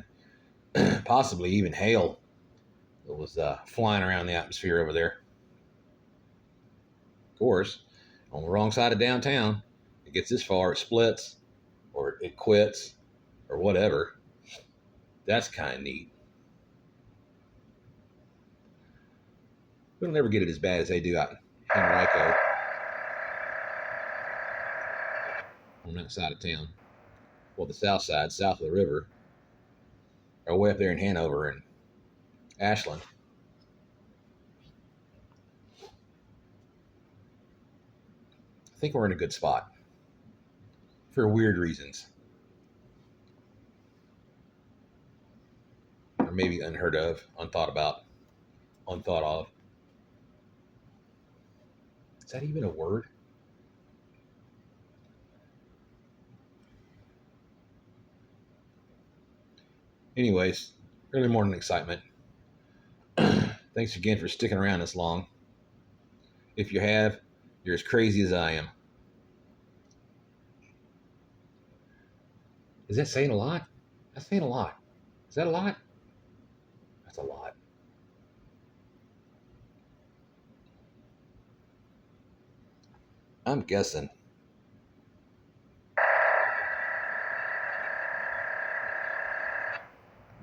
S2: and possibly even hail that was flying around the atmosphere over there. Of course, on the wrong side of downtown, it gets this far, it splits, or it quits, or whatever. That's kind of neat. We'll never get it as bad as they do out in Henrico, on that side of town. Well, the south side, south of the river, or way up there in Hanover and Ashland. I think we're in a good spot for weird reasons, or maybe unheard of, unthought about, unthought of. Is that even a word? Anyways, early morning excitement. Thanks again for sticking around this long. If you have, you're as crazy as I am. Is that saying a lot? That's saying a lot. Is that a lot? That's a lot. I'm guessing.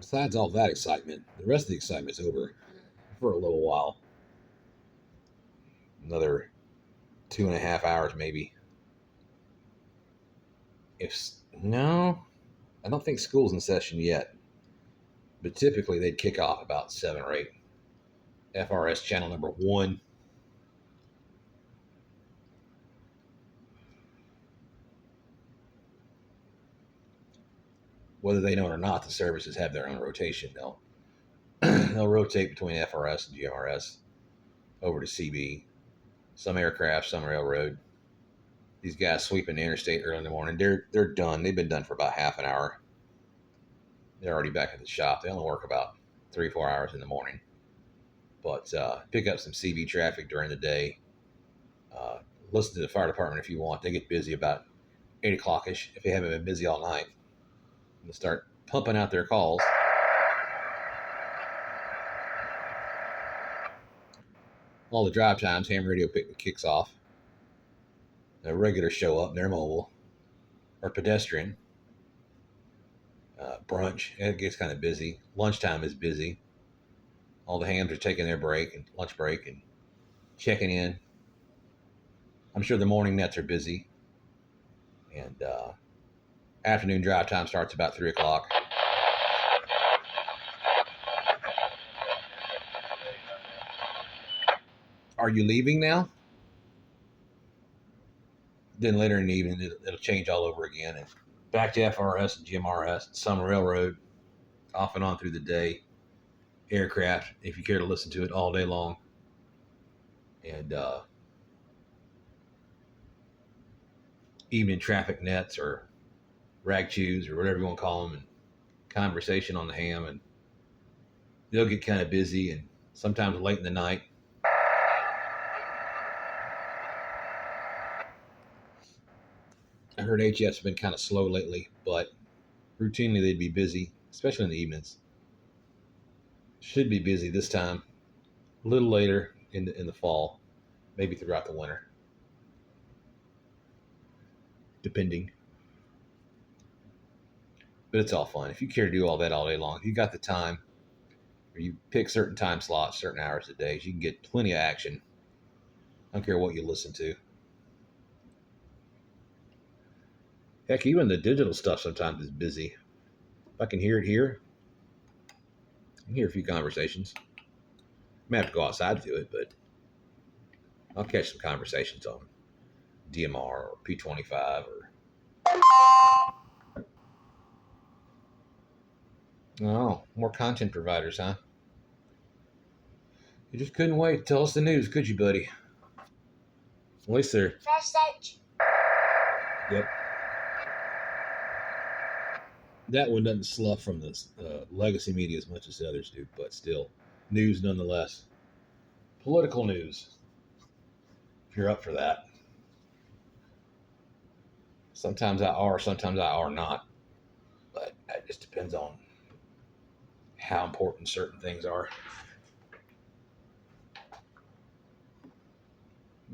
S2: Besides all that excitement, the rest of the excitement's over for a little while. Another 2.5 hours, maybe. No, I don't think school's in session yet. But typically they'd kick off about 7 or 8. FRS channel number 1. Whether they know it or not, the services have their own rotation. They'll rotate between FRS and GMRS over to CB. Some aircraft, some railroad. These guys sweeping the interstate early in the morning. They're done. They've been done for about half an hour. They're already back at the shop. They only work about 3 or 4 hours in the morning. But pick up some CB traffic during the day. Listen to the fire department if you want. They get busy about 8 o'clock-ish if they haven't been busy all night. They'll start pumping out their calls. All the drive times, ham radio kicks off. The regulars show up, and they're mobile or pedestrian. Brunch, it gets kind of busy. Lunchtime is busy. All the hams are taking their break and lunch break and checking in. I'm sure the morning nets are busy. And afternoon drive time starts about 3 o'clock. Are you leaving now? Then later in the evening, it'll change all over again. And back to FRS and GMRS, some railroad, off and on through the day. aircraft if you care to listen to it all day long. And evening traffic nets or rag chews or whatever you want to call them, and conversation on the ham, and they'll get kind of busy, and sometimes late in the night. I heard HF's have been kind of slow lately, but routinely they'd be busy, especially in the evenings. Should be busy this time, a little later in the fall, maybe throughout the winter, depending. But it's all fun. If you care to do all that all day long, if you got the time, or you pick certain time slots, certain hours of days, you can get plenty of action. I don't care what you listen to. Heck, even the digital stuff sometimes is busy. If I can hear it here, I can hear a few conversations. I may have to go outside to do it, but I'll catch some conversations on DMR or P25 or oh, more content providers, huh? You just couldn't wait to tell us the news, could you, buddy? At least they're.
S4: Fresh Edge.
S2: Yep. That one doesn't slough from the legacy media as much as the others do, but still, news nonetheless. Political news, if you're up for that. Sometimes I are, sometimes I are not. But it just depends on how important certain things are.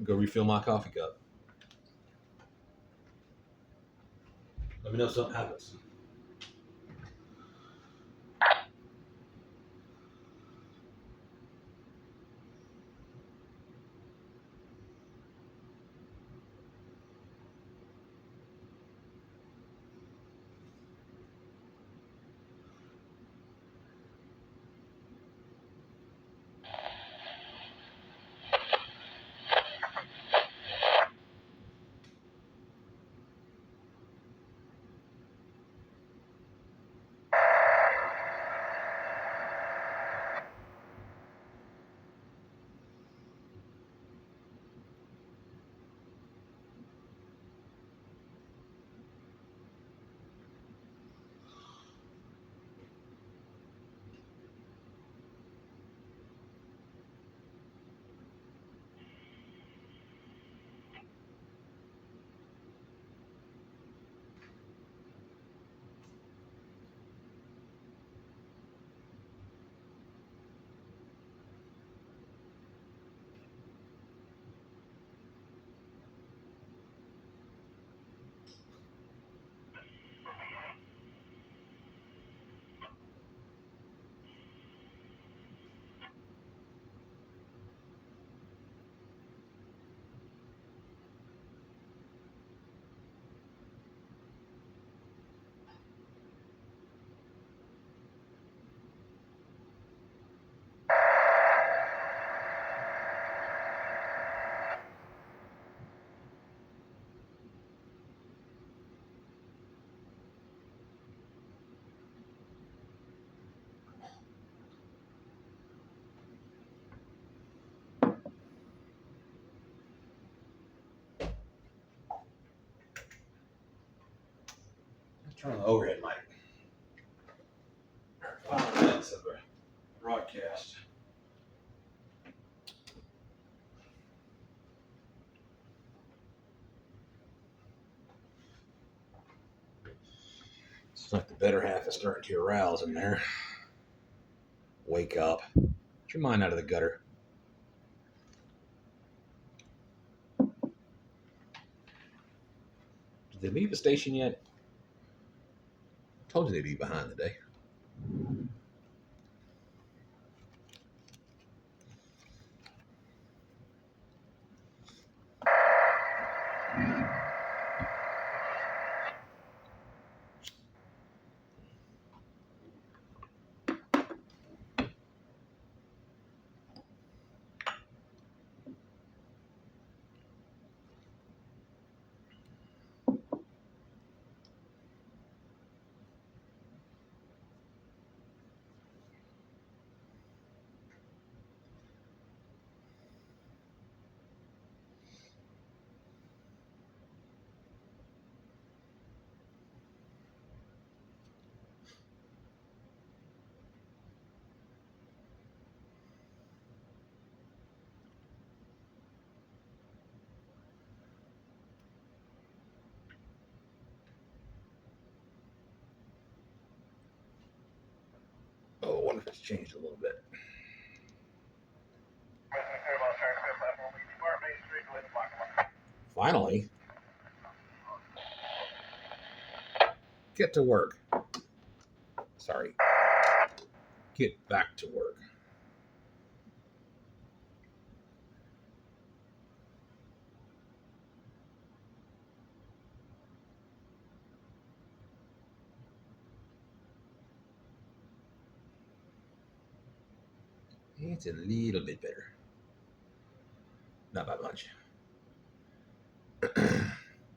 S2: Go refill my coffee cup. Let me know if something happens. Turn on the overhead mic. 5 minutes of a broadcast. It's like the better half is starting to arouse in there. Wake up. Get your mind out of the gutter. Did they leave the station yet? I told you they'd be behind today. It's changed a little bit. Finally, get to work. Sorry. Get back to work. It's a little bit better. Not by much.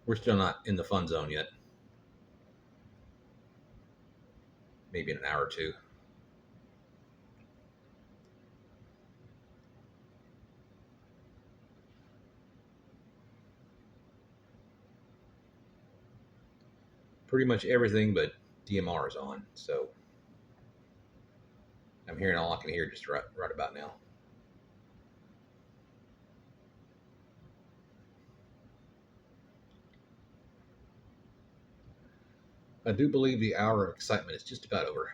S2: We're still not in the fun zone yet. Maybe in an hour or two. Pretty much everything but DMR is on, so I'm hearing all I can hear just right about now. I do believe the hour of excitement is just about over.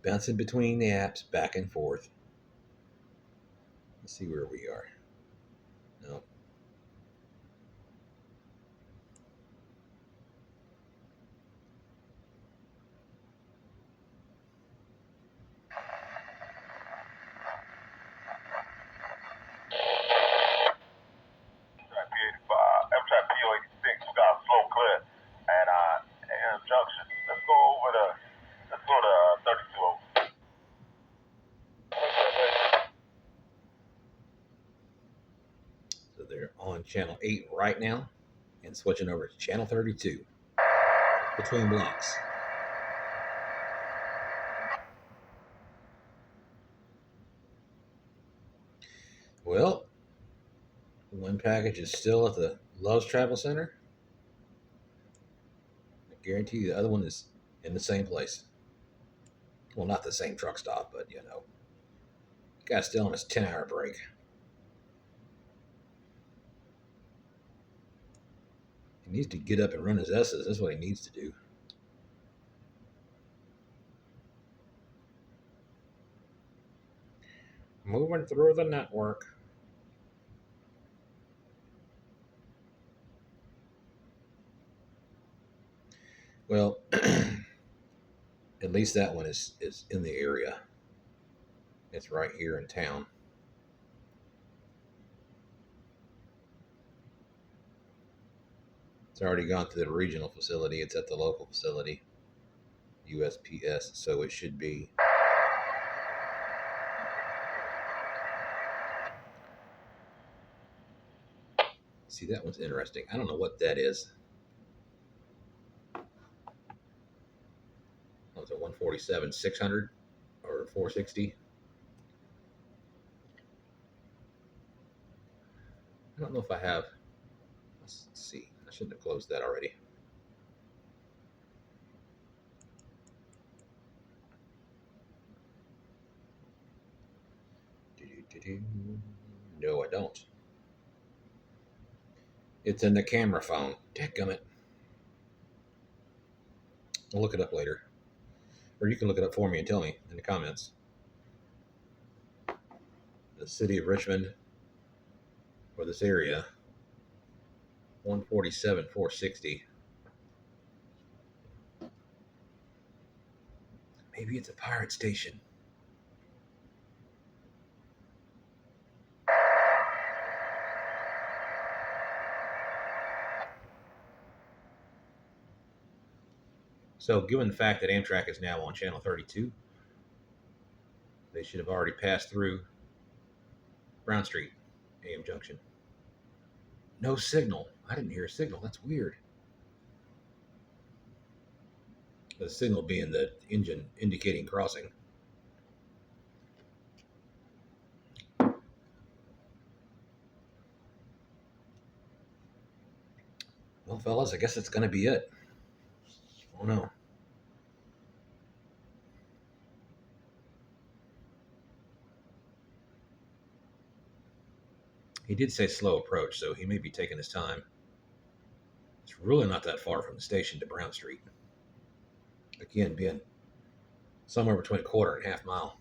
S2: Bouncing between the apps back and forth. Let's see where we are. No. So they're on channel 8 right now and switching over to channel 32 between blocks. Well, one package is still at the Love's Travel Center. I guarantee you the other one is in the same place. Well, not the same truck stop, but you know. The guy's still on his 10-hour break. He needs to get up and run his S's. That's what he needs to do. Moving through the network. Well, at least that one is in the area. It's right here in town. It's already gone to the regional facility. It's at the local facility, USPS, so it should be. See, that one's interesting. I don't know what that is. Oh, it's a 147 600 or 460. I don't know if I have. Let's see. I shouldn't have closed that already. No, I don't. It's in the camera phone. Dadgummit. I'll look it up later. Or you can look it up for me and tell me in the comments. The city of Richmond, or this area, 147 460. Maybe it's a pirate station. So, given the fact that Amtrak is now on channel 32, they should have already passed through Brown Street, AM Junction. No signal. I didn't hear a signal. That's weird. The signal being the engine indicating crossing. Well, fellas, I guess it's going to be it. Oh, no. He did say slow approach, so he may be taking his time. It's really not that far from the station to Brown Street. Again, being somewhere between a quarter and half mile.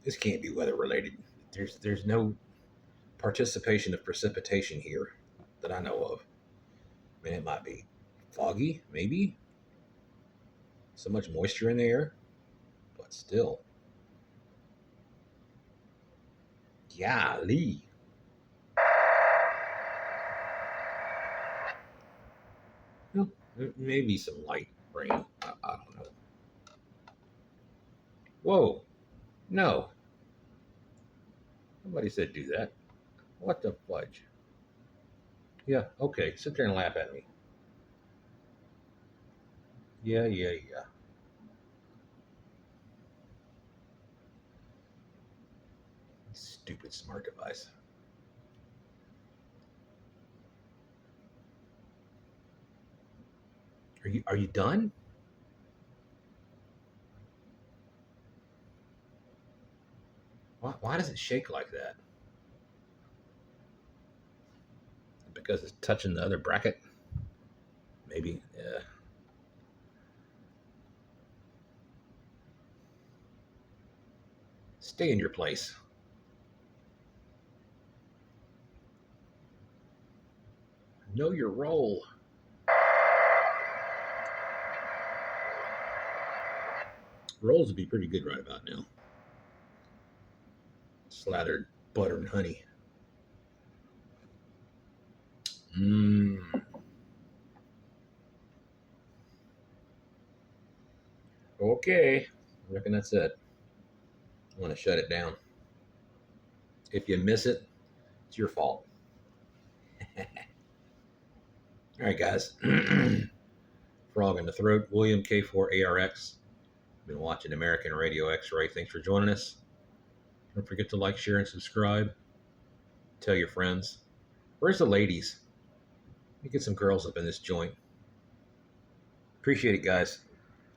S2: This can't be weather related. There's no participation of precipitation here that I know of. I mean, it might be foggy, maybe. So much moisture in the air, but still. Golly. Well, maybe some light rain. I don't know. Whoa. No. Nobody said do that. What the fudge? Yeah, okay. Sit there and laugh at me. Yeah. Stupid smart device. Are you done? Why does it shake like that? Because it's touching the other bracket? Maybe. Yeah. Stay in your place. Know your role. Rolls would be pretty good right about now. Slathered butter and honey. Mmm. Okay. I reckon that's it. I want to shut it down. If you miss it, it's your fault. All right, guys. Frog in the Throat, William K4ARX. Been watching American Radio X-Ray. Thanks for joining us. Don't forget to like, share, and subscribe. Tell your friends. Where's the ladies? Let me get some girls up in this joint. Appreciate it, guys.